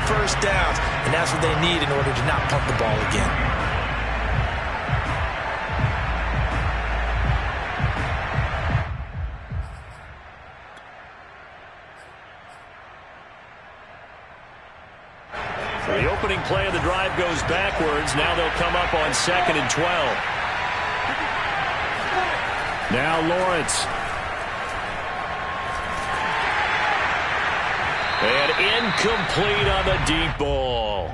first downs, and that's what they need in order to not punt the ball again. The opening play of the drive goes backwards. Now they'll come up on 2nd and 12. Now Lawrence. And incomplete on the deep ball.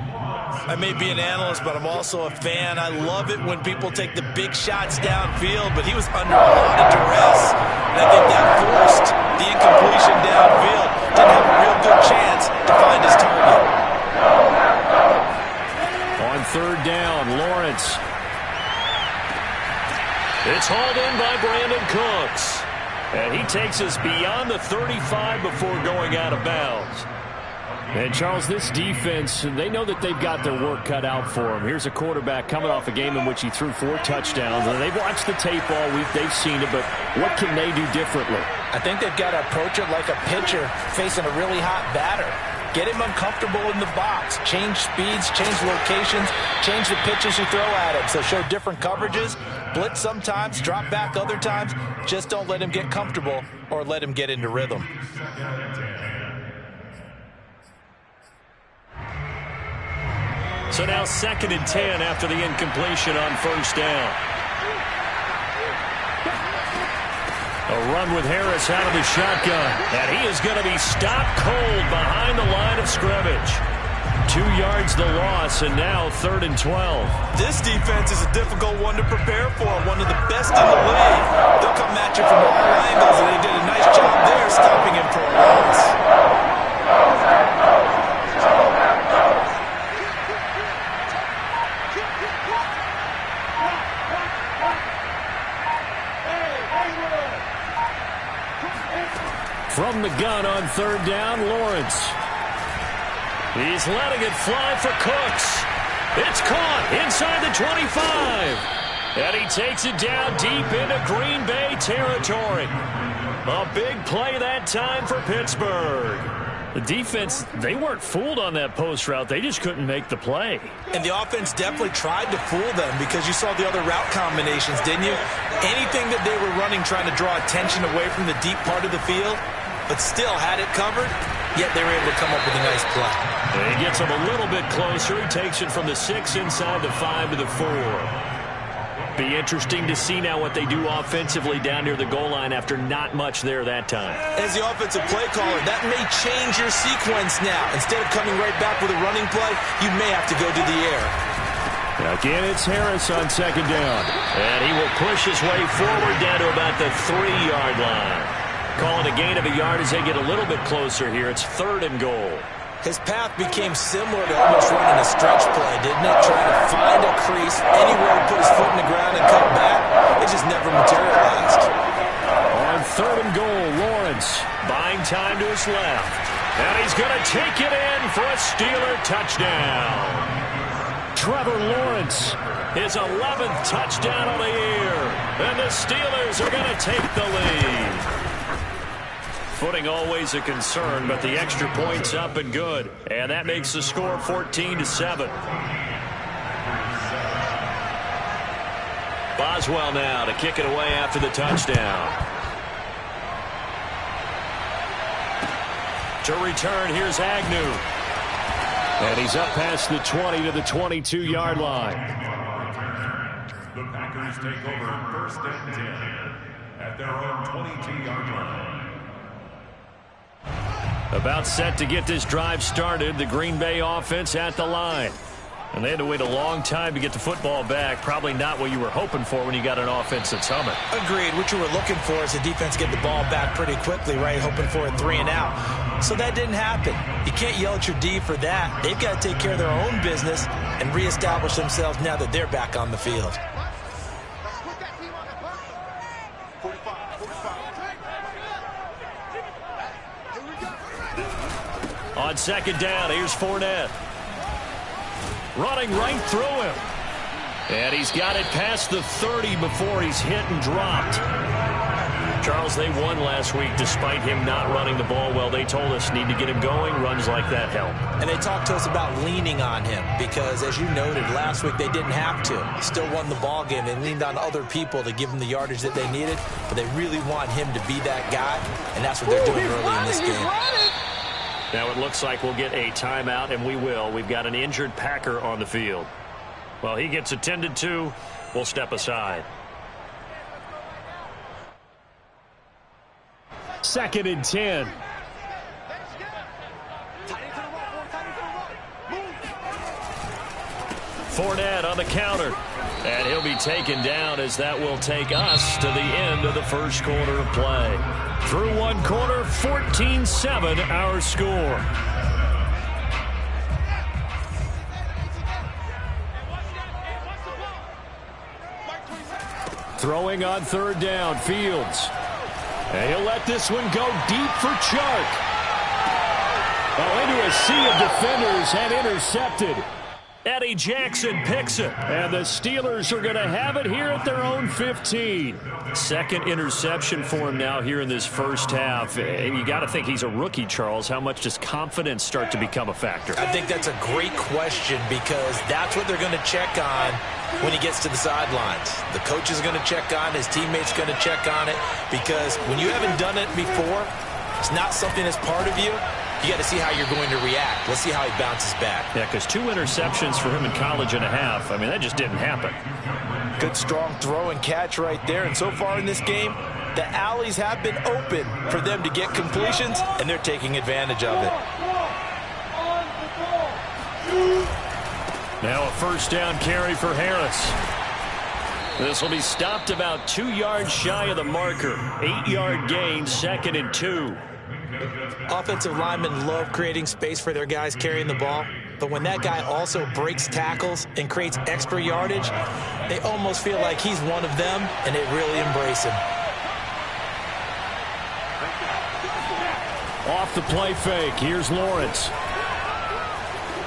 I may be an analyst, but I'm also a fan. I love it when people take the big shots downfield, but he was under a lot of duress. And I think that forced the incompletion downfield. Didn't have a real good chance to find his target. On 3rd down, Lawrence. It's hauled in by Brandon Cooks. And he takes us beyond the 35 before going out of bounds. And, Charles, this defense, they know that they've got their work cut out for them. Here's a quarterback coming off a game in which he threw 4 touchdowns. And they've watched the tape all week. They've seen it, but what can they do differently? I think they've got to approach it like a pitcher facing a really hot batter. Get him uncomfortable in the box. Change speeds, change locations, change the pitches you throw at him. So show different coverages, blitz sometimes, drop back other times. Just don't let him get comfortable or let him get into rhythm. So now 2nd and 10 after the incompletion on 1st down. A run with Harris out of the shotgun. And he is going to be stopped cold behind the line of scrimmage. 2 yards the loss, and now 3rd and 12. This defense is a difficult one to prepare for, one of the best in the league. They'll come at you from all angles, and they did a nice job there stopping him for a loss. From the gun on 3rd down, Lawrence. He's letting it fly for Cooks. It's caught inside the 25. And he takes it down deep into Green Bay territory. A big play that time for Pittsburgh. The defense, they weren't fooled on that post route. They just couldn't make the play. And the offense definitely tried to fool them because you saw the other route combinations, didn't you? Anything that they were running trying to draw attention away from the deep part of the field, but still had it covered, yet they were able to come up with a nice play. And he gets him a little bit closer. He takes it from the 6 inside the 5 to the 4. Be interesting to see now what they do offensively down near the goal line after not much there that time. As the offensive play caller, that may change your sequence now. Instead of coming right back with a running play, you may have to go to the air. Again, it's Harris on 2nd down. And he will push his way forward down to about the 3-yard line. Call it a gain of a yard as they get a little bit closer here. It's 3rd and goal. His path became similar to almost running a stretch play, didn't it? Trying to find a crease, anywhere to put his foot in the ground and cut back. It just never materialized. On 3rd and goal, Lawrence buying time to his left. And he's going to take it in for a Steeler touchdown. Trevor Lawrence, his 11th touchdown of the year. And the Steelers are going to take the lead. Footing always a concern, but the extra point's up and good. And that makes the score 14-7. Boswell now to kick it away after the touchdown. To return, here's Agnew. And he's up past the 20 to the 22-yard line. The Packers take over 1st and 10 at their own 22-yard line. About set to get this drive started. The Green Bay offense at the line. And they had to wait a long time to get the football back. Probably not what you were hoping for when you got an offense that's humming. Agreed. What you were looking for is the defense get the ball back pretty quickly, right? Hoping for a 3 and out. So that didn't happen. You can't yell at your D for that. They've got to take care of their own business and reestablish themselves now that they're back on the field. On 2nd down, here's Fournette. Running right through him. And he's got it past the 30 before he's hit and dropped. Charles, they won last week despite him not running the ball well. They told us need to get him going. Runs like that help. And they talked to us about leaning on him because, as you noted, last week they didn't have to. Still won the ball game. They leaned on other people to give them the yardage that they needed, but they really want him to be that guy, and that's what they're doing early in this game. Now it looks like we'll get a timeout, and we will. We've got an injured Packer on the field. Well, he gets attended to. We'll step aside. 2nd and 10. Fournette on the counter. And he'll be taken down as that will take us to the end of the first quarter of play. Through one quarter, 14-7 our score. Throwing on 3rd down, Fields. And he'll let this one go deep for Chark. Oh, into a sea of defenders and intercepted. Eddie Jackson picks it. And the Steelers are going to have it here at their own 15. Second interception for him now here in this first half. You got to think he's a rookie, Charles. How much does confidence start to become a factor? I think that's a great question because that's what they're going to check on when he gets to the sidelines. The coach is going to check on, his teammates going to check on it, because when you haven't done it before, it's not something that's part of you. You got to see how you're going to react. Let's see how he bounces back. Yeah, because 2 interceptions for him in college and a half. I mean, that just didn't happen. Good, strong throw and catch right there. And so far in this game, the alleys have been open for them to get completions, and they're taking advantage of it. Now a first down carry for Harris. This will be stopped about 2 yards shy of the marker. 8-yard gain, 2nd and 2. Offensive linemen love creating space for their guys carrying the ball, but when that guy also breaks tackles and creates extra yardage, they almost feel like he's one of them, and they really embrace him. Off the play fake, here's Lawrence.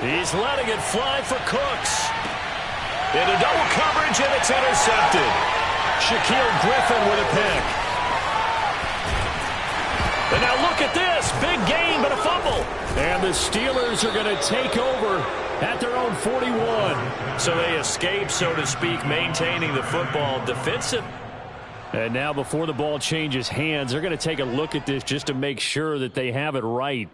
He's letting it fly for Cooks. Into double coverage, and it's intercepted. Shaquille Griffin with a pick. And now look at this. Big gain, but a fumble. And the Steelers are going to take over at their own 41. So they escape, so to speak, maintaining the football defensive. And now before the ball changes hands, they're going to take a look at this just to make sure that they have it right.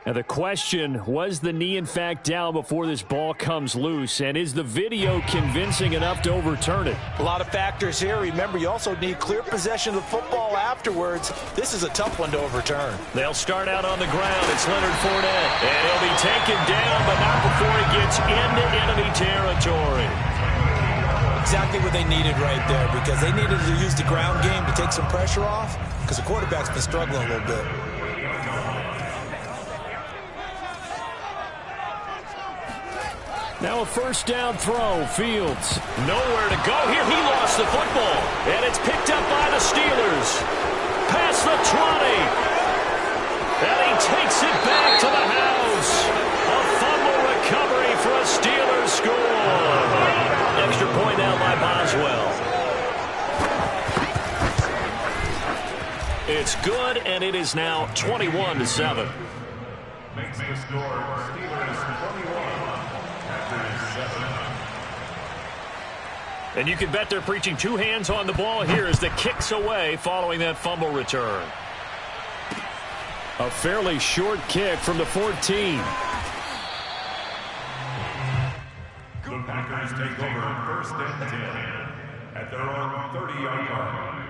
Now the question, was the knee in fact down before this ball comes loose? And is the video convincing enough to overturn it? A lot of factors here. Remember, you also need clear possession of the football afterwards. This is a tough one to overturn. They'll start out on the ground. It's Leonard Fournette. And he'll be taken down, but not before he gets into enemy territory. Exactly what they needed right there, because they needed to use the ground game to take some pressure off, because the quarterback's been struggling a little bit. Now a first down throw, Fields. Nowhere to go here. He lost the football. And it's picked up by the Steelers. Past the 20. And he takes it back to the house. A fumble recovery for a Steelers score. Extra point now by Boswell. It's good, and it is now 21-7. Makes the score Steelers 21. And you can bet they're preaching 2 hands on the ball here as the kick's away following that fumble return. A fairly short kick from the 14. The Packers take over first and 10 at their own 30-yard line.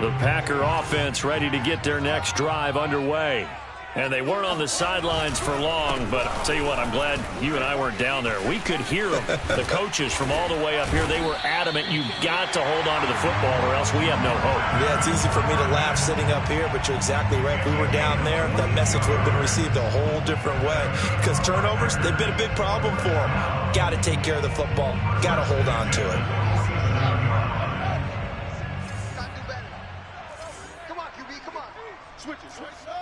The Packer offense ready to get their next drive underway. And they weren't on the sidelines for long, but I'll tell you what, I'm glad you and I weren't down there. We could hear them, the coaches from all the way up here. They were adamant, you've got to hold on to the football or else we have no hope. Yeah, it's easy for me to laugh sitting up here, but you're exactly right. If we were down there, that message would have been received a whole different way. Because turnovers, they've been a big problem for them. Got to take care of the football. Got to hold on to it. Come on, QB, come on. Switch it, switch it.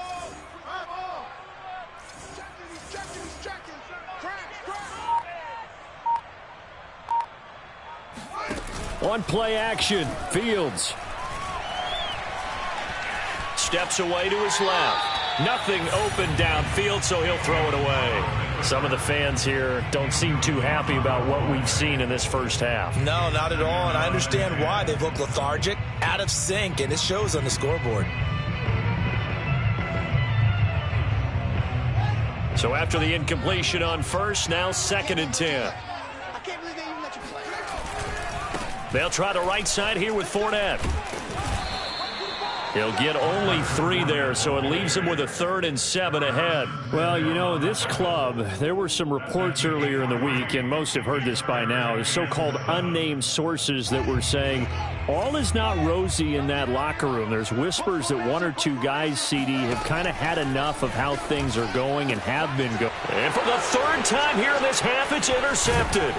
On play action, Fields. Steps away to his left. Nothing open downfield, so he'll throw it away. Some of the fans here don't seem too happy about what we've seen in this first half. No, not at all, and I understand why. They've looked lethargic, out of sync, and it shows on the scoreboard. So after the incompletion on first, now 2nd and 10. I can't believe they even let you play. They'll try the right side here with Fournette. He'll get only 3 there, so it leaves him with a 3rd and 7 ahead. Well, you know, this club, there were some reports earlier in the week, and most have heard this by now, is so-called unnamed sources that were saying all is not rosy in that locker room. There's whispers that 1 or 2 guys, CD, have kind of had enough of how things are going and have been going. And for the 3rd time here in this half, it's intercepted.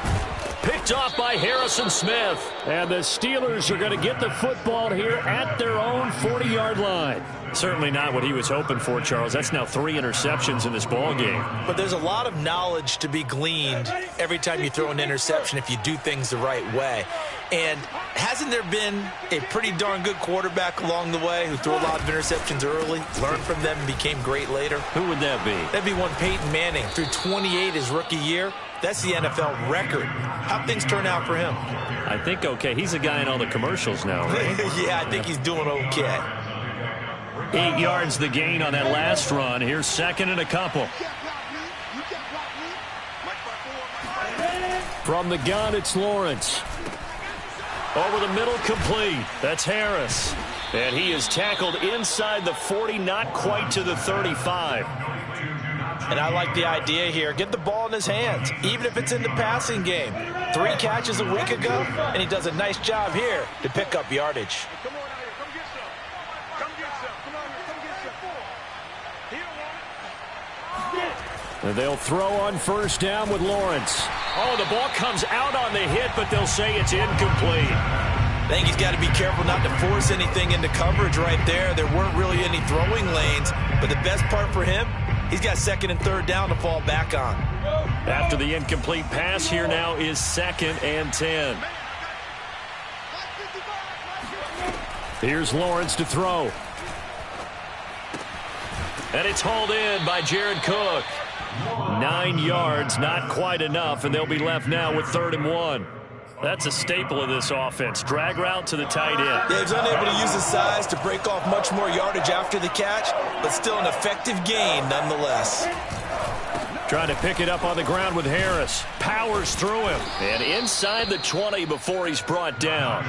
Picked off by Harrison Smith. And the Steelers are going to get the football here at their own 40-yard line. Certainly not what he was hoping for, Charles. That's now 3 interceptions in this ball game. But there's a lot of knowledge to be gleaned every time you throw an interception if you do things the right way. And hasn't there been a pretty darn good quarterback along the way who threw a lot of interceptions early, learned from them, and became great later? Who would that be? That'd be one Peyton Manning. Threw 28 his rookie year. That's the NFL record. How'd things turn out for him? I think okay. He's a guy in all the commercials now, right? Yeah, I think he's doing okay. 8 yards the gain on that last run. Here's 2nd and a couple. From the gun, it's Lawrence. Over the middle, complete. That's Harris. And he is tackled inside the 40, not quite to the 35. And I like the idea here. Get the ball in his hands, even if it's in the passing game. 3 catches a week ago, and he does a nice job here to pick up yardage. Come on out here. Come get some. Come get some. Come on here. Come get some. And they'll throw on 1st down with Lawrence. Oh, the ball comes out on the hit, but they'll say it's incomplete. I think he's got to be careful not to force anything into coverage right there. There weren't really any throwing lanes, but the best part for him, he's got 2nd and 3rd down to fall back on. After the incomplete pass, here now is 2nd and 10. Here's Lawrence to throw. And it's hauled in by Jared Cook. 9 yards, not quite enough, and they'll be left now with 3rd and 1. That's a staple of this offense. Drag route to the tight end. Yeah, he's unable to use his size to break off much more yardage after the catch, but still an effective gain nonetheless. Trying to pick it up on the ground with Harris. Powers through him. And inside the 20 before he's brought down.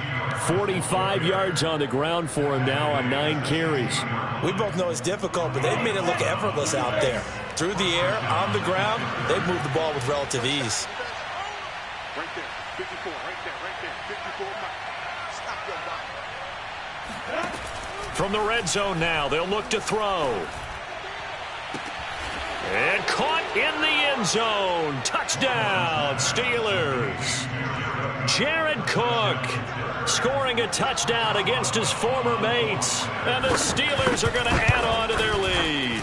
45 yards on the ground for him now on 9 carries. We both know it's difficult, but they've made it look effortless out there. Through the air, on the ground, they've moved the ball with relative ease. Right there. 54. Right there. 54. Stop your body. From the red zone now, they'll look to throw. And caught in the end zone. Touchdown, Steelers. Jared Cook scoring a touchdown against his former mates. And the Steelers are going to add on to their lead.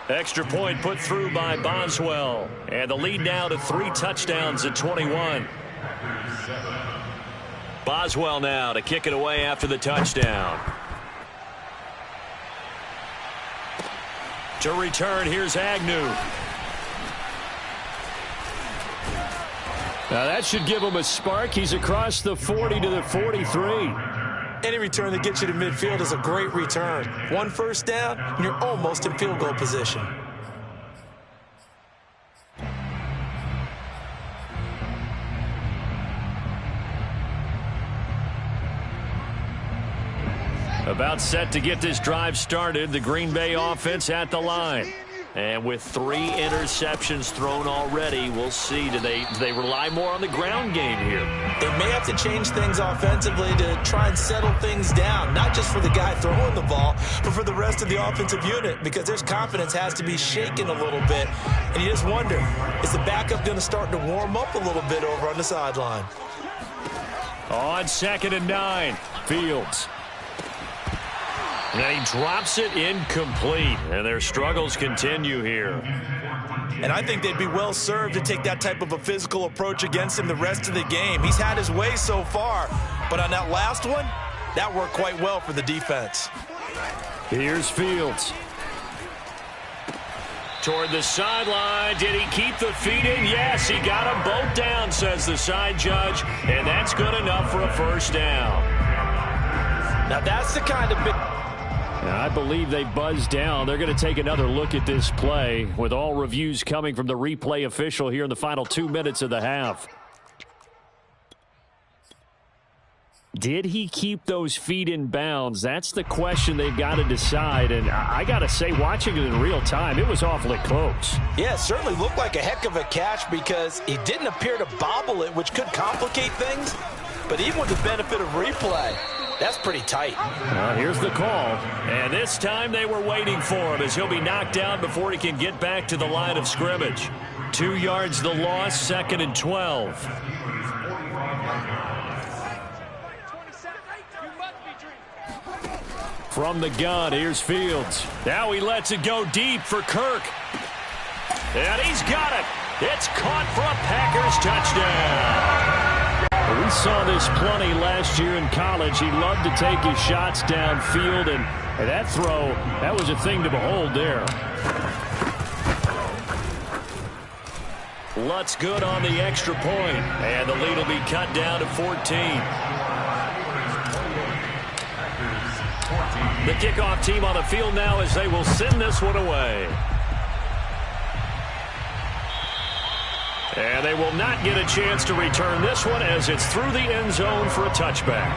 Extra point put through by Boswell. And the lead now to 3 touchdowns at 21. Boswell now to kick it away after the touchdown. To return, here's Agnew. Now that should give him a spark. He's across the 40 to the 43. Any return that gets you to midfield is a great return. 1 first down, and you're almost in field goal position. About set to get this drive started, the Green Bay offense at the line. And with 3 interceptions thrown already, we'll see. Do they rely more on the ground game here? They may have to change things offensively to try and settle things down, not just for the guy throwing the ball, but for the rest of the offensive unit, because their confidence has to be shaken a little bit. And you just wonder, is the backup going to start to warm up a little bit over on the sideline? On 2nd and 9, Fields. And he drops it incomplete. And their struggles continue here. And I think they'd be well served to take that type of a physical approach against him the rest of the game. He's had his way so far, but on that last one, that worked quite well for the defense. Here's Fields. Toward the sideline. Did he keep the feet in? Yes, he got them both down, says the side judge. And that's good enough for a first down. Now that's the kind of big... I believe they buzzed down. They're going to take another look at this play with all reviews coming from the replay official here in the final 2 minutes of the half. Did he keep those feet in bounds? That's the question they've got to decide. And I got to say, watching it in real time, it was awfully close. Yeah, it certainly looked like a heck of a catch because he didn't appear to bobble it, which could complicate things. But even with the benefit of replay, that's pretty tight. Here's the call. And this time they were waiting for him as he'll be knocked down before he can get back to the line of scrimmage. 2 yards the loss, 2nd and 12. From the gun, here's Fields. Now he lets it go deep for Kirk. And he's got it. It's caught for a Packers touchdown. We saw this plenty last year in college. He loved to take his shots downfield, and that throw, that was a thing to behold there. Lutz good on the extra point, and the lead will be cut down to 14. The kickoff team on the field now as they will send this one away. And they will not get a chance to return this one as it's through the end zone for a touchback.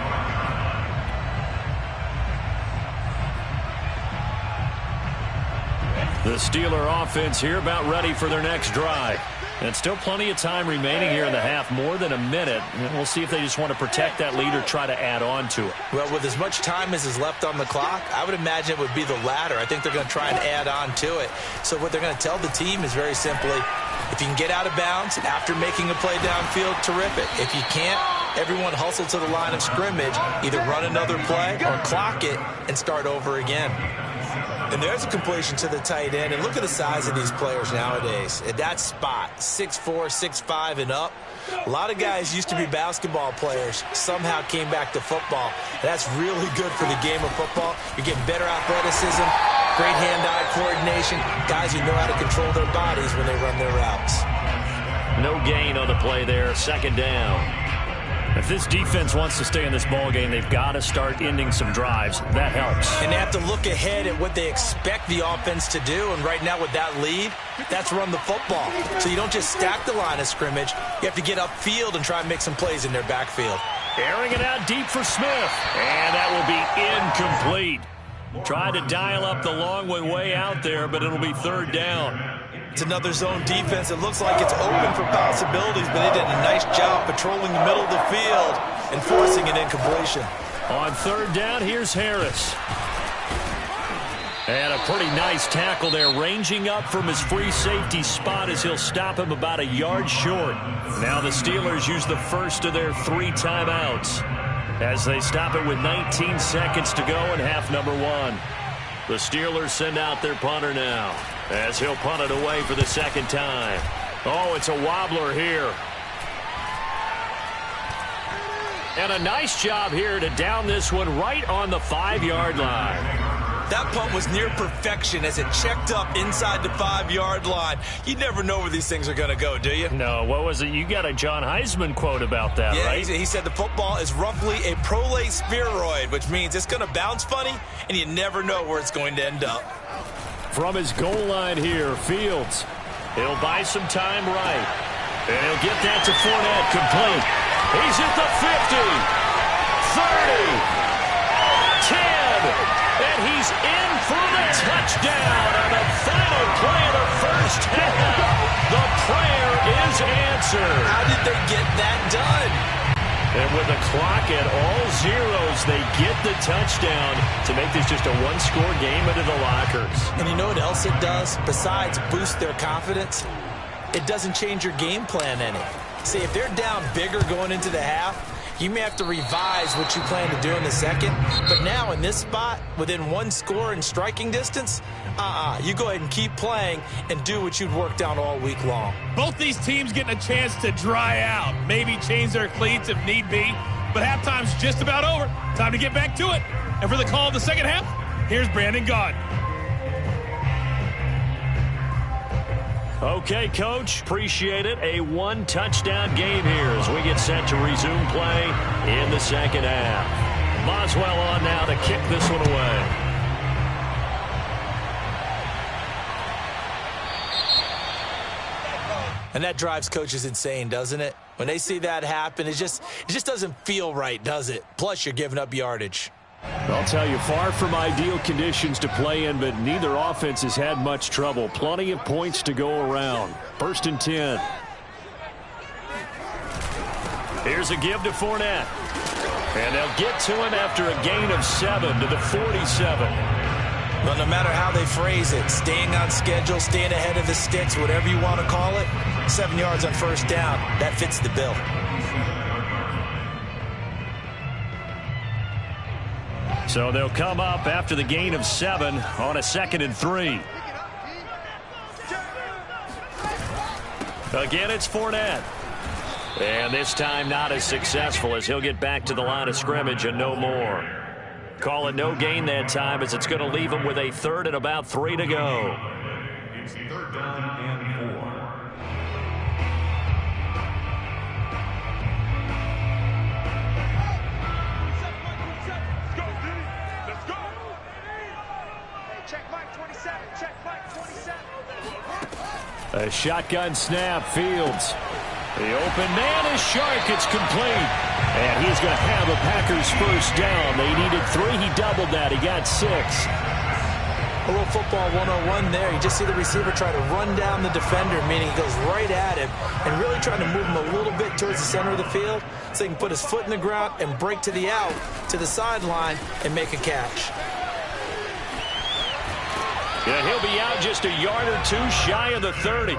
The Steeler offense here about ready for their next drive. And still plenty of time remaining here in the half, more than a minute. And we'll see if they just want to protect that lead or try to add on to it. Well, with as much time as is left on the clock, I would imagine it would be the latter. I think they're going to try and add on to it. So what they're going to tell the team is very simply, if you can get out of bounds after making a play downfield, terrific. If you can't, everyone hustle to the line of scrimmage, either run another play or clock it and start over again. And there's a completion to the tight end. And look at the size of these players nowadays. At that spot, 6'4", 6'5", and up. A lot of guys used to be basketball players, somehow came back to football. And that's really good for the game of football. You're getting better athleticism, great hand-eye coordination, guys who know how to control their bodies when they run their routes. No gain on the play there, 2nd down. If this defense wants to stay in this ball game, they've got to start ending some drives. That helps. And they have to look ahead at what they expect the offense to do. And right now with that lead, that's run the football. So you don't just stack the line of scrimmage. You have to get upfield and try and make some plays in their backfield. Airing it out deep for Smith. And that will be incomplete. Tried to dial up the long way out there, but it'll be 3rd down. It's another zone defense. It looks like it's open for possibilities, but they did a nice job patrolling the middle of the field and forcing an incompletion. On 3rd down, here's Harris. And a pretty nice tackle there, ranging up from his free safety spot as he'll stop him about a yard short. Now the Steelers use the first of their 3 timeouts as they stop it with 19 seconds to go in half number 1. The Steelers send out their punter now as he'll punt it away for the 2nd time. Oh, it's a wobbler here. And a nice job here to down this one right on the 5-yard line. That punt was near perfection as it checked up inside the 5-yard line. You never know where these things are going to go, do you? No, what was it? You got a John Heisman quote about that, yeah, right? He said the football is roughly a prolate spheroid, which means it's going to bounce funny, and you never know where it's going to end up. From his goal line here, Fields. He'll buy some time right. And he'll get that to Fournette, complete. He's at the 50, 30, 10. And he's in for the touchdown on the final play of the first half. The prayer is answered. How did they get that done? And with the clock at all zeros, they get the touchdown to make this just a 1-score game into the lockers. And you know what else it does? Besides boost their confidence, it doesn't change your game plan any. See, if they're down bigger going into the half, You may have to revise what you plan to do in the second, but now in this spot, within one score and striking distance, you go ahead and keep playing and do what you'd worked on all week long. Both these teams getting a chance to dry out, maybe change their cleats if need be, but halftime's just about over. Time to get back to it. And for the call of the second half, here's Brandon Gaudin. Okay, Coach, appreciate it. A one-touchdown game here as we get set to resume play in the second half. Boswell on now to kick this one away. And that drives coaches insane, doesn't it? When they see that happen, it just doesn't feel right, does it? Plus, you're giving up yardage. I'll tell you, far from ideal conditions to play in, but neither offense has had much trouble. Plenty of points to go around. 1st and 10. Here's a give to Fournette. And they'll get to him after a gain of 7 to the 47. Well, no matter how they phrase it, staying on schedule, staying ahead of the sticks, whatever you want to call it, 7 yards on 1st down, that fits the bill. So they'll come up after the gain of 7 on a 2nd and 3. Again, it's Fournette. And this time not as successful as he'll get back to the line of scrimmage and no more. Call it no gain that time as it's going to leave him with a 3rd and about 3 to go. It's 3rd down and 4. A shotgun snap, Fields. The open man is Shark. It's complete. And he's going to have a Packers 1st down. They needed 3. He doubled that. He got 6. A little football 101 there. You just see the receiver try to run down the defender, meaning he goes right at him and really trying to move him a little bit towards the center of the field so he can put his foot in the ground and break to the out, to the sideline, and make a catch. Yeah, he'll be out just a yard or 2 shy of the 30.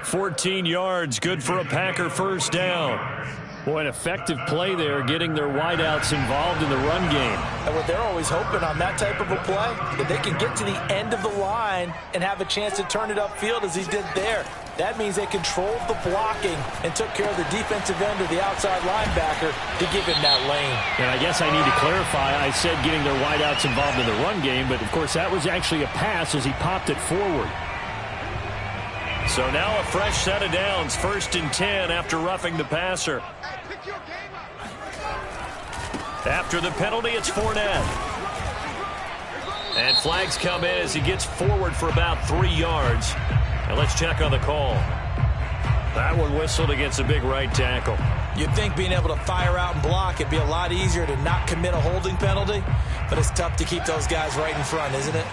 14 yards, good for a Packer 1st down. Boy, an effective play there, getting their wideouts involved in the run game. And what they're always hoping on that type of a play, that they can get to the end of the line and have a chance to turn it upfield as he did there. That means they controlled the blocking and took care of the defensive end of the outside linebacker to give him that lane. And I guess I need to clarify, I said getting their wideouts involved in the run game, but of course that was actually a pass as he popped it forward. So now a fresh set of downs, 1st and 10 after roughing the passer. After the penalty, it's Fournette. And flags come in as he gets forward for about 3 yards. And let's check on the call. That one whistled against a big right tackle. You'd think being able to fire out and block, it'd be a lot easier to not commit a holding penalty, but it's tough to keep those guys right in front, isn't it?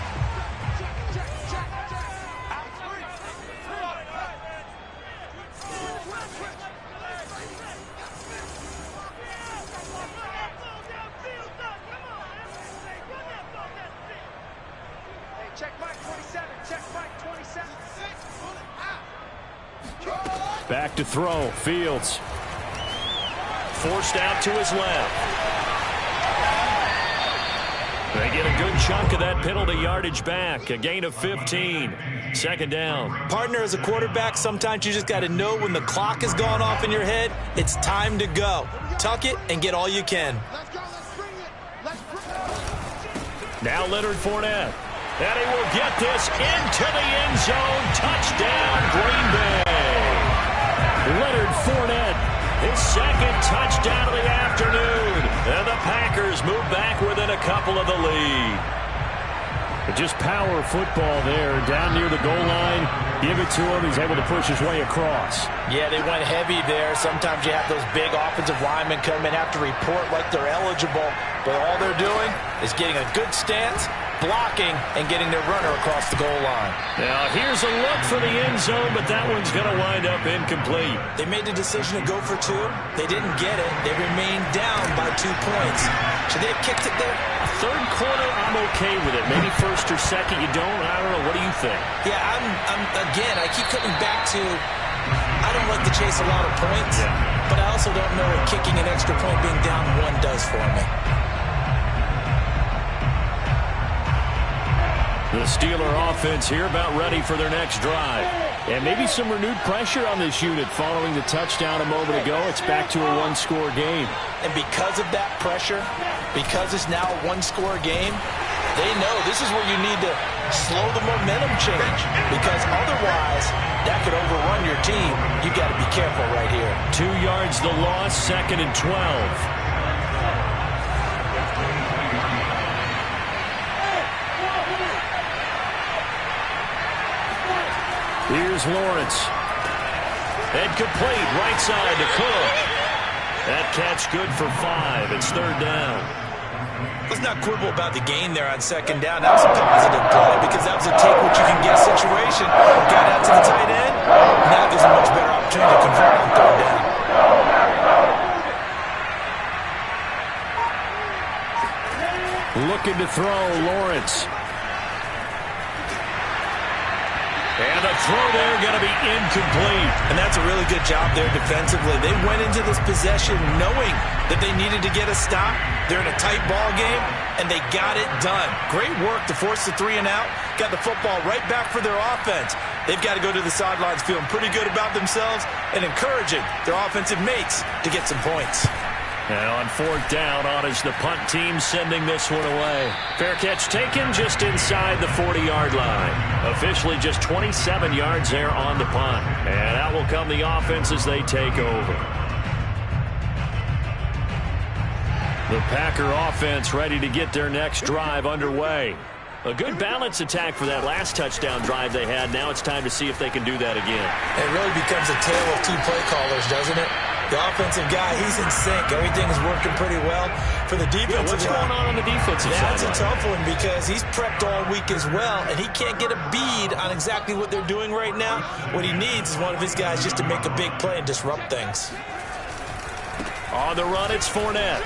Back to throw, Fields. Forced out to his left. They get a good chunk of that penalty yardage back. A gain of 15. 2nd down. Partner, as a quarterback, sometimes you just got to know when the clock has gone off in your head, it's time to go. Tuck it and get all you can. Now Leonard Fournette. And he will get this into the end zone. Touchdown, Green Bay. Leonard Fournette, his 2nd touchdown of the afternoon. And the Packers move back within a couple of the lead. But just power football there, down near the goal line. Give it to him. He's able to push his way across. Yeah, they went heavy there. Sometimes you have those big offensive linemen come in, have to report like they're eligible. But all they're doing is getting a good stance, blocking, and getting their runner across the goal line. Now, here's a look for the end zone, but that one's going to wind up incomplete. They made the decision to go for 2. They didn't get it. They remained down by 2 points. Should they have kicked it there? 3rd quarter, I'm okay with it. Maybe 1st or 2nd, you don't. I don't know. What do you think? Yeah, again, I keep coming back to I don't like to chase a lot of points, but I also don't know what kicking an extra point being down 1 does for me. The Steeler offense here about ready for their next drive. And maybe some renewed pressure on this unit following the touchdown a moment ago. It's back to a 1-score game. And because of that pressure, because it's now a 1-score game, they know this is where you need to slow the momentum change. Because otherwise, that could overrun your team. You've got to be careful right here. 2 yards the loss, 2nd and 12. Here's Lawrence. And complete, right side to Cook. That catch good for 5. It's 3rd down. Let's not quibble about the gain there on 2nd down. That was a positive play because that was a take what you can get situation. Got out to the tight end. Now there's a much better opportunity to convert on 3rd down. Looking to throw, Lawrence. And the throw there going to be incomplete. And that's a really good job there defensively. They went into this possession knowing that they needed to get a stop. They're in a tight ball game, and they got it done. Great work to force the 3 and out. Got the football right back for their offense. They've got to go to the sidelines feeling pretty good about themselves and encouraging their offensive mates to get some points. And on 4th down, on is the punt team sending this one away. Fair catch taken just inside the 40-yard line. Officially just 27 yards there on the punt. And out will come the offense as they take over. The Packer offense ready to get their next drive underway. A good balance attack for that last touchdown drive they had. Now it's time to see if they can do that again. It really becomes a tale of 2 play callers, doesn't it? The offensive guy, he's in sync. Everything is working pretty well. For the defensive what's going on the defensive side? That's a tough one because he's prepped all week as well, and he can't get a bead on exactly what they're doing right now. What he needs is one of his guys just to make a big play and disrupt things. On the run, it's Fournette.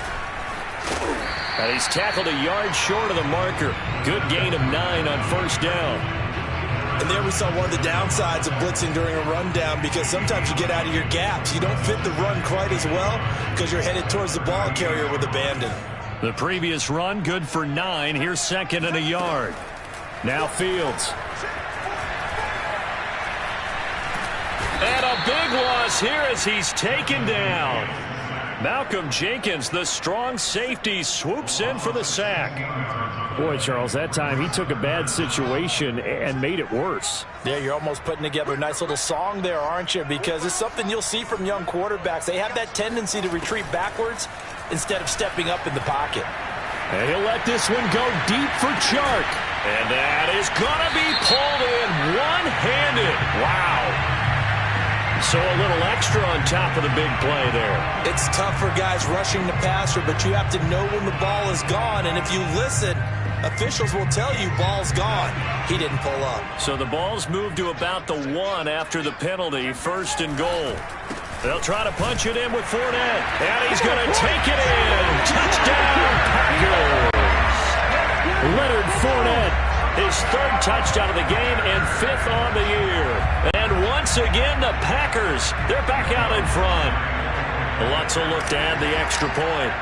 And he's tackled a yard short of the marker. Good gain of 9 on 1st down. And there we saw one of the downsides of blitzing during a rundown because sometimes you get out of your gaps. You don't fit the run quite as well because you're headed towards the ball carrier with abandon. The previous run, good for 9. Here's 2nd and a yard. Now Fields. And a big loss here as he's taken down. Malcolm Jenkins, the strong safety, swoops in for the sack. Boy, Charles, that time he took a bad situation and made it worse. Yeah, you're almost putting together a nice little song there, aren't you? Because it's something you'll see from young quarterbacks. They have that tendency to retreat backwards instead of stepping up in the pocket. And he'll let this one go deep for Chark. And that is going to be pulled in one-handed. Wow. So a little extra on top of the big play there. It's tough for guys rushing the passer, but you have to know when the ball is gone. And if you listen, officials will tell you ball's gone. He didn't pull up. So the ball's moved to about the 1 after the penalty, 1st and goal. They'll try to punch it in with Fournette. And he's going to take it in. Touchdown, Packers. Leonard Fournette. His 3rd touchdown of the game and 5th on the year. And once again, the Packers, they're back out in front. Lutz will look to add the extra point.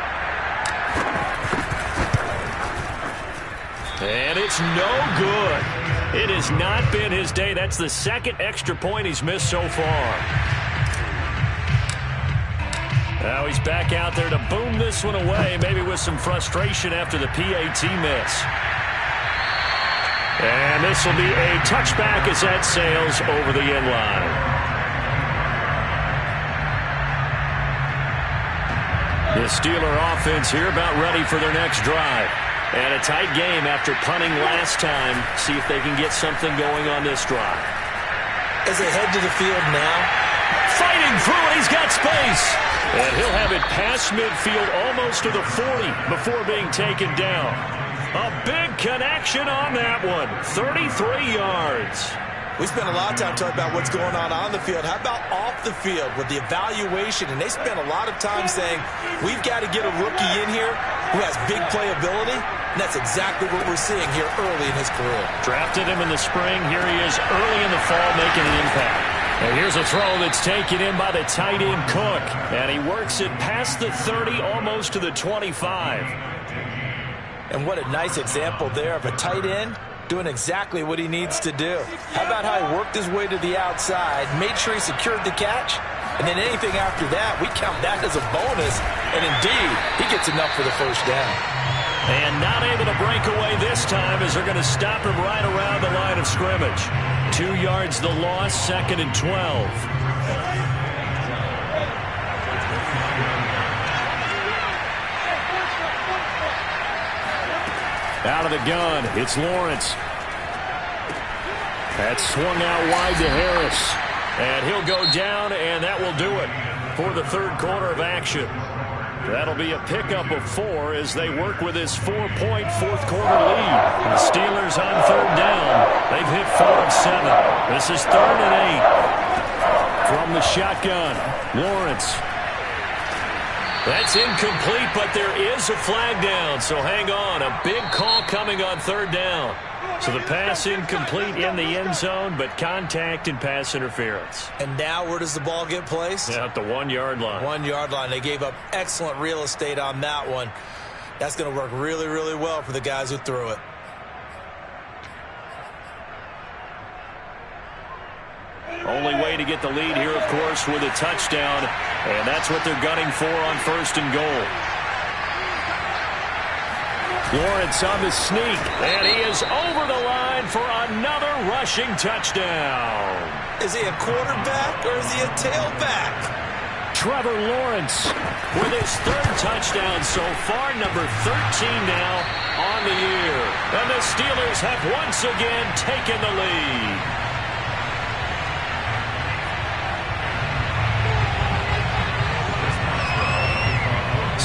And it's no good. It has not been his day. That's the 2nd extra point he's missed so far. Now he's back out there to boom this one away, maybe with some frustration after the PAT miss. And this will be a touchback as that sails over the end line. The Steeler offense here about ready for their next drive. And a tight game after punting last time. See if they can get something going on this drive. As they head to the field now. Fighting through it, he's got space. And he'll have it past midfield almost to the 40 before being taken down. A big connection on that one. 33 yards. We spent a lot of time talking about what's going on the field. How about off the field with the evaluation? And they spent a lot of time saying, we've got to get a rookie in here who has big playability. And that's exactly what we're seeing here early in his career. Drafted him in the spring. Here he is early in the fall making an impact. And here's a throw that's taken in by the tight end Cook. And he works it past the 30, almost to the 25. And what a nice example there of a tight end doing exactly what he needs to do. How about how he worked his way to the outside, made sure he secured the catch, and then anything after that, we count that as a bonus. And indeed, he gets enough for the first down. And not able to break away this time as they're going to stop him right around the line of scrimmage. 2 yards the loss, 2nd and 12. Out of the gun, it's Lawrence. That's swung out wide to Harris. And he'll go down, and that will do it for the third quarter of action. That'll be a pickup of 4 as they work with this 4-point fourth quarter lead. The Steelers on third down. They've hit 4 of 7. This is 3rd and 8. From the shotgun, Lawrence. That's incomplete, but there is a flag down, so hang on. A big call coming on third down. So the pass incomplete in the end zone, but contact and pass interference. And now where does the ball get placed? At the 1 yard line. 1 yard line. They gave up excellent real estate on that one. That's going to work really, really well for the guys who threw it. Only way to get the lead here, of course, with a touchdown. And that's what they're gunning for on 1st and goal. Lawrence on the sneak, and he is over the line for another rushing touchdown. Is he a quarterback or is he a tailback? Trevor Lawrence with his 3rd touchdown so far, number 13 now on the year. And the Steelers have once again taken the lead.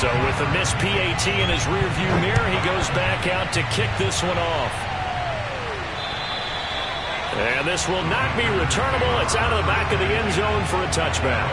So with a missed PAT in his rearview mirror, he goes back out to kick this one off. And this will not be returnable. It's out of the back of the end zone for a touchback.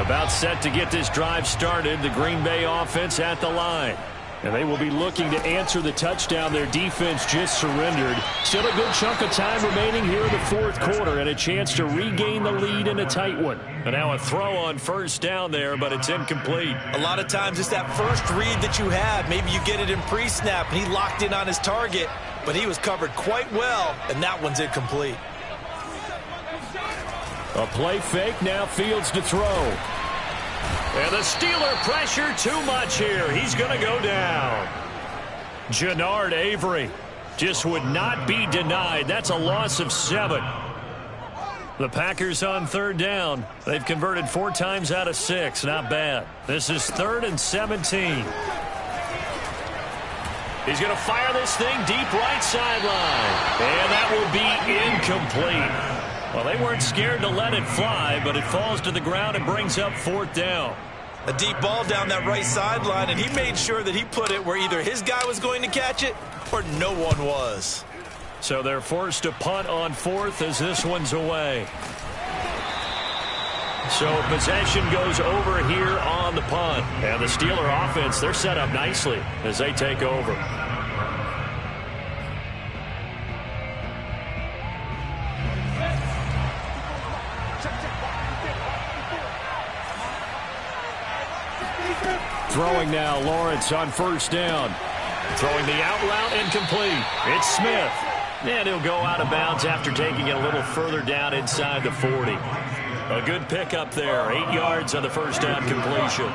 About set to get this drive started, the Green Bay offense at the line. And they will be looking to answer the touchdown their defense just surrendered. Still a good chunk of time remaining here in the fourth quarter and a chance to regain the lead in a tight one. And now a throw on first down there, but it's incomplete. A lot of times it's that first read that you have. Maybe you get it in pre-snap and he locked in on his target, but he was covered quite well, and that one's incomplete. A play fake, now Fields to throw. And the Steeler pressure too much here. He's going to go down. Jannard Avery just would not be denied. That's a loss of 7. The Packers on third down. They've converted 4 times out of 6. Not bad. This is 3rd and 17. He's going to fire this thing deep right sideline. And that will be incomplete. Well, they weren't scared to let it fly, but it falls to the ground and brings up 4th down. A deep ball down that right sideline, and he made sure that he put it where either his guy was going to catch it or no one was. So they're forced to punt on 4th as this one's away. So possession goes over here on the punt. And the Steeler offense, they're set up nicely as they take over. Throwing now, Lawrence on first down. Throwing the out route incomplete. It's Smith. And he'll go out of bounds after taking it a little further down inside the 40. A good pickup there. 8 yards on the first down completion.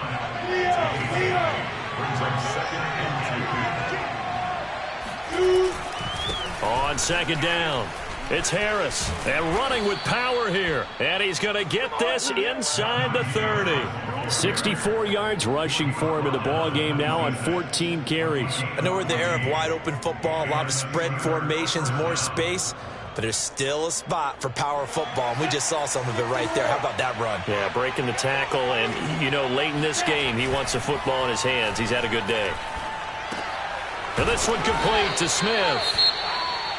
On 2nd down, it's Harris. And running with power here. And he's going to get this inside the 30. 64 yards rushing for him in the ball game now on 14 carries. I know we're in the era of wide open football, a lot of spread formations, more space, but there's still a spot for power football, and we just saw some of it right there. How about that run? Yeah, breaking the tackle, and, you know, late in this game, he wants the football in his hands. He's had a good day. And this one complete to Smith.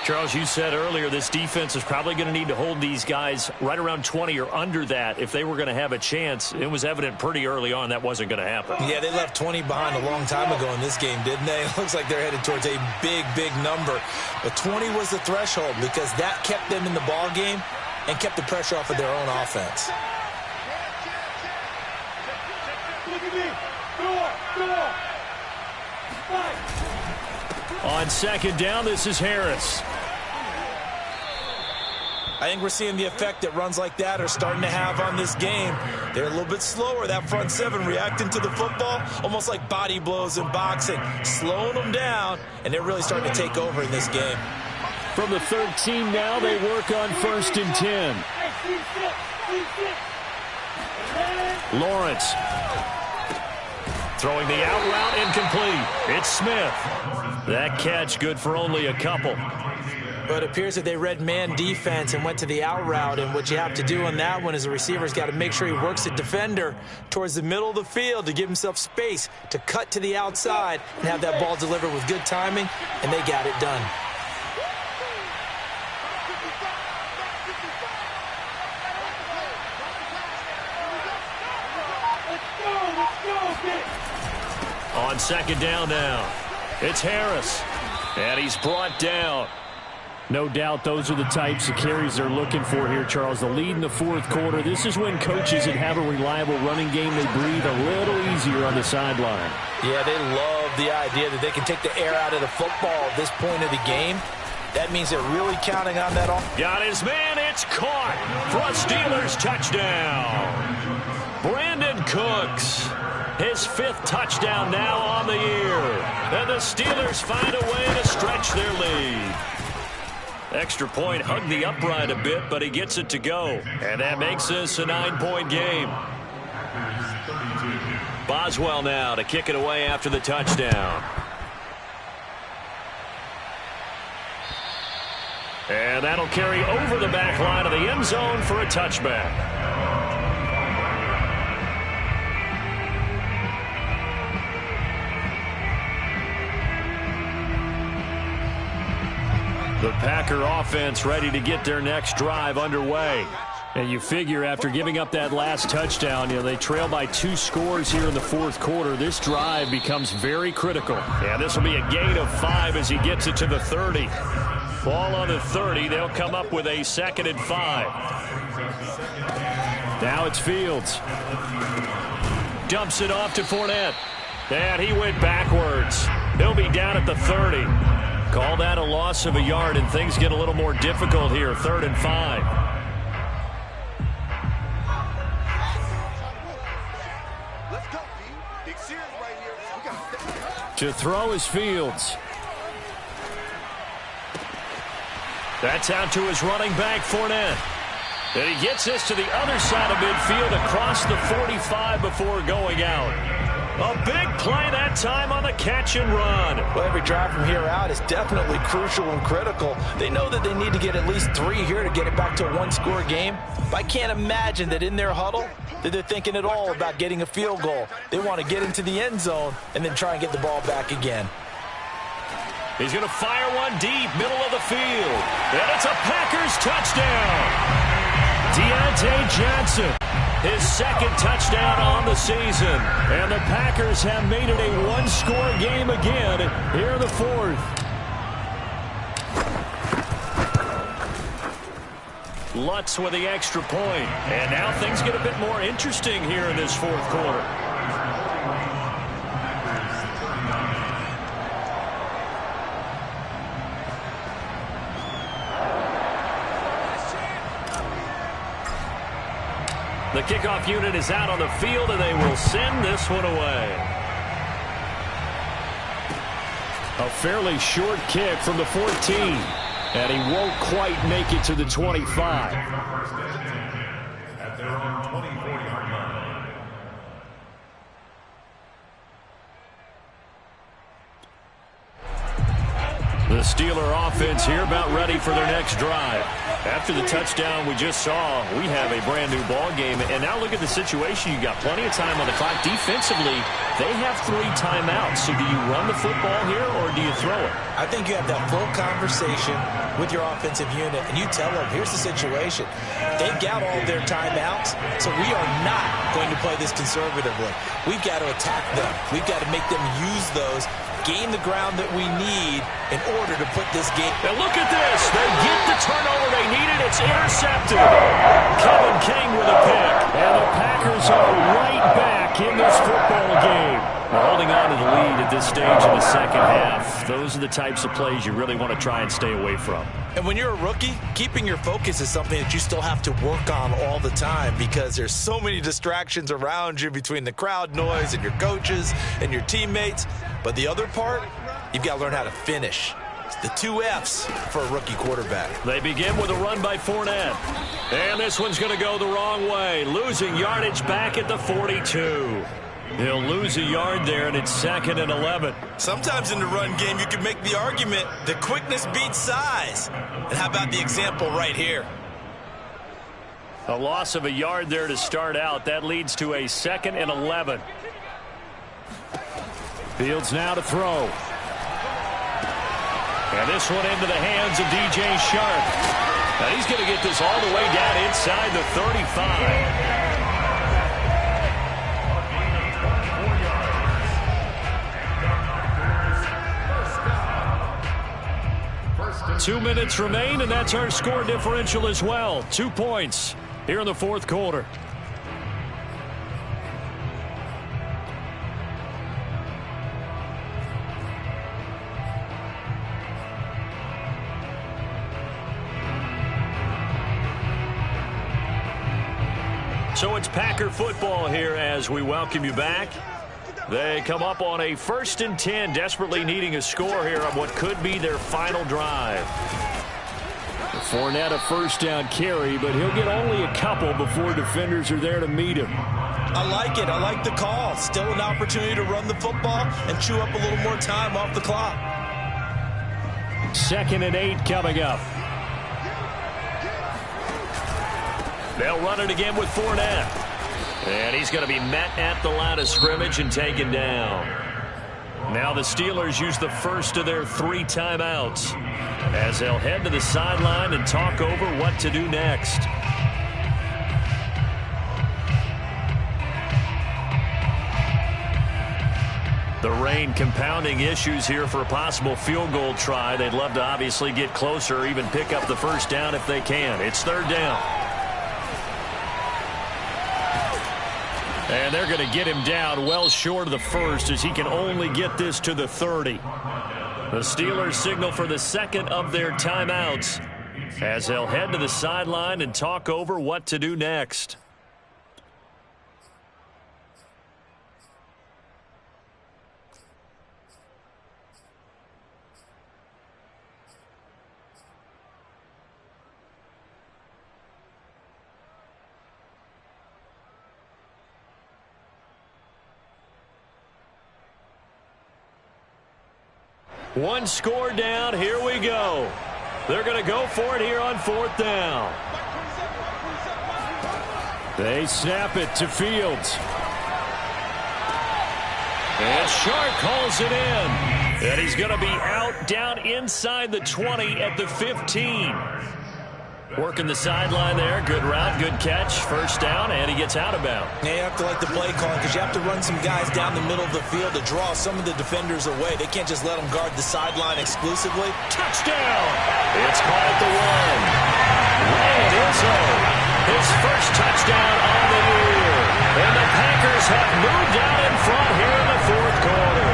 Charles, you said earlier this defense is probably going to need to hold these guys right around 20 or under that if they were going to have a chance. It was evident pretty early on that wasn't going to happen. Yeah, they left 20 behind a long time ago in this game, didn't they? It looks like they're headed towards a big, big number. But 20 was the threshold because that kept them in the ball game and kept the pressure off of their own offense. On second down, this is Harris. I think we're seeing the effect that runs like that are starting to have on this game. They're a little bit slower, that front seven, reacting to the football, almost like body blows in boxing, slowing them down, and they're really starting to take over in this game. From the 13 now, they work on 1st and 10. Lawrence. Throwing the out route, incomplete. It's Smith. That catch good for only a couple. But it appears that they read man defense and went to the out route, and what you have to do on that one is the receiver's got to make sure he works the defender towards the middle of the field to give himself space to cut to the outside and have that ball delivered with good timing, and they got it done. On second down now, it's Harris, and he's brought down. No doubt those are the types of carries they're looking for here, Charles. The lead in the 4th quarter. This is when coaches that have a reliable running game, they breathe a little easier on the sideline. Yeah, they love the idea that they can take the air out of the football at this point of the game. That means they're really counting on that. Got his man. It's caught for a Steelers touchdown. Brandon Cooks. His 5th touchdown now on the year. And the Steelers find a way to stretch their lead. Extra point, hugged the upright a bit, but he gets it to go. And that makes this a 9-point game. Boswell now to kick it away after the touchdown. And that'll carry over the back line of the end zone for a touchback. The Packer offense ready to get their next drive underway. And you figure after giving up that last touchdown, they trail by 2 scores here in the 4th quarter. This drive becomes very critical. And this will be a gain of 5 as he gets it to the 30. Ball on the 30. They'll come up with a 2nd and 5. Now it's Fields. Dumps it off to Fournette. And he went backwards. He'll be down at the 30. Call that a loss of a yard, and things get a little more difficult here. 3rd and 5. To throw is Fields. That's out to his running back, Fournette. And he gets this to the other side of midfield across the 45 before going out. A big play that time on the catch and run. Well, every drive from here out is definitely crucial and critical. They know that they need to get at least 3 here to get it back to a 1-score game. But I can't imagine that in their huddle that they're thinking at all about getting a field goal. They want to get into the end zone and then try and get the ball back again. He's going to fire one deep, middle of the field. And it's a Packers touchdown. Deontay Johnson. His 2nd touchdown on the season. And the Packers have made it a 1-score game again here in the 4th. Lutz with the extra point. And now things get a bit more interesting here in this 4th quarter. The kickoff unit is out on the field, and they will send this one away. A fairly short kick from the 14, and he won't quite make it to the 25. At their own 24-yard line. The Steeler offense here about ready for their next drive. After the touchdown we just saw, we have a brand new ball game. And now look at the situation. You got plenty of time on the clock. Defensively, they have 3 timeouts. So do you run the football here or do you throw it? I think you have that full conversation with your offensive unit, and you tell them, here's the situation. They've got all their timeouts, so we are not going to play this conservatively. We've got to attack them. We've got to make them use those, gain the ground that we need in order to put this game. And look at this. They get the turnover they needed. It's intercepted. Kevin King with a pick. And the Packers are right back in this football game. They're holding on to the lead at this stage in the second half. Those are the types of plays you really want to try and stay away from. And when you're a rookie, keeping your focus is something that you still have to work on all the time because there's so many distractions around you between the crowd noise and your coaches and your teammates. But the other part, you've got to learn how to finish. It's the 2 F's for a rookie quarterback. They begin with a run by Fournette. And this one's going to go the wrong way. Losing yardage back at the 42. He'll lose a yard there, and it's 2nd and 11. Sometimes in the run game, you can make the argument that quickness beats size. And how about the example right here? A loss of a yard there to start out. That leads to a 2nd and 11. Fields now to throw. And this one into the hands of DJ Sharp. Now he's going to get this all the way down inside the 35. 2 minutes remain, and that's our score differential as well. 2 points here in the fourth quarter. So it's Packer football here as we welcome you back. They come up on a 1st and 10, desperately needing a score here on what could be their final drive. Fournette a first down carry, but he'll get only a couple before defenders are there to meet him. I like it. I like the call. Still an opportunity to run the football and chew up a little more time off the clock. 2nd and 8 coming up. They'll run it again with Fournette. And he's going to be met at the line of scrimmage and taken down. Now the Steelers use the first of their 3 timeouts as they'll head to the sideline and talk over what to do next. The rain compounding issues here for a possible field goal try. They'd love to obviously get closer or even pick up the first down if they can. It's 3rd down. And they're going to get him down well short of the first as he can only get this to the 30. The Steelers signal for the 2nd of their timeouts as they'll head to the sideline and talk over what to do next. One score down. Here we go. They're going to go for it here on 4th down. They snap it to Fields. And Sharp calls it in. And he's going to be out down inside the 20 at the 15. Working the sideline there. Good route, good catch. First down, and he gets out of bounds. Yeah, you have to like the play call because you have to run some guys down the middle of the field to draw some of the defenders away. They can't just let them guard the sideline exclusively. Touchdown! It's caught at the 1. And it's home. His first touchdown on the year. And the Packers have moved out in front here in the fourth quarter.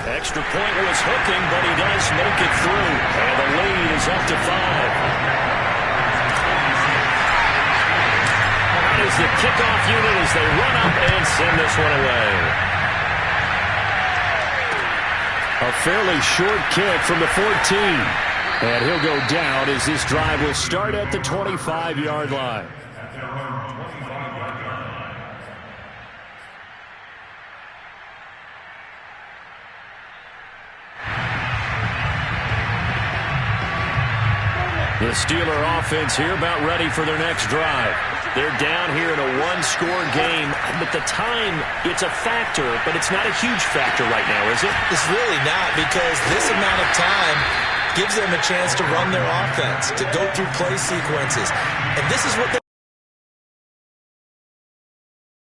Extra point was hooking, but he does make it through. And the lead is up to 5. That is the kickoff unit as they run up and send this one away. A fairly short kick from the 14. And he'll go down as this drive will start at the 25-yard line. The Steeler offense here about ready for their next drive. They're down here in a one-score game, but the time, it's a factor, but it's not a huge factor right now, is it? It's really not, because this amount of time gives them a chance to run their offense, to go through play sequences. And this is what they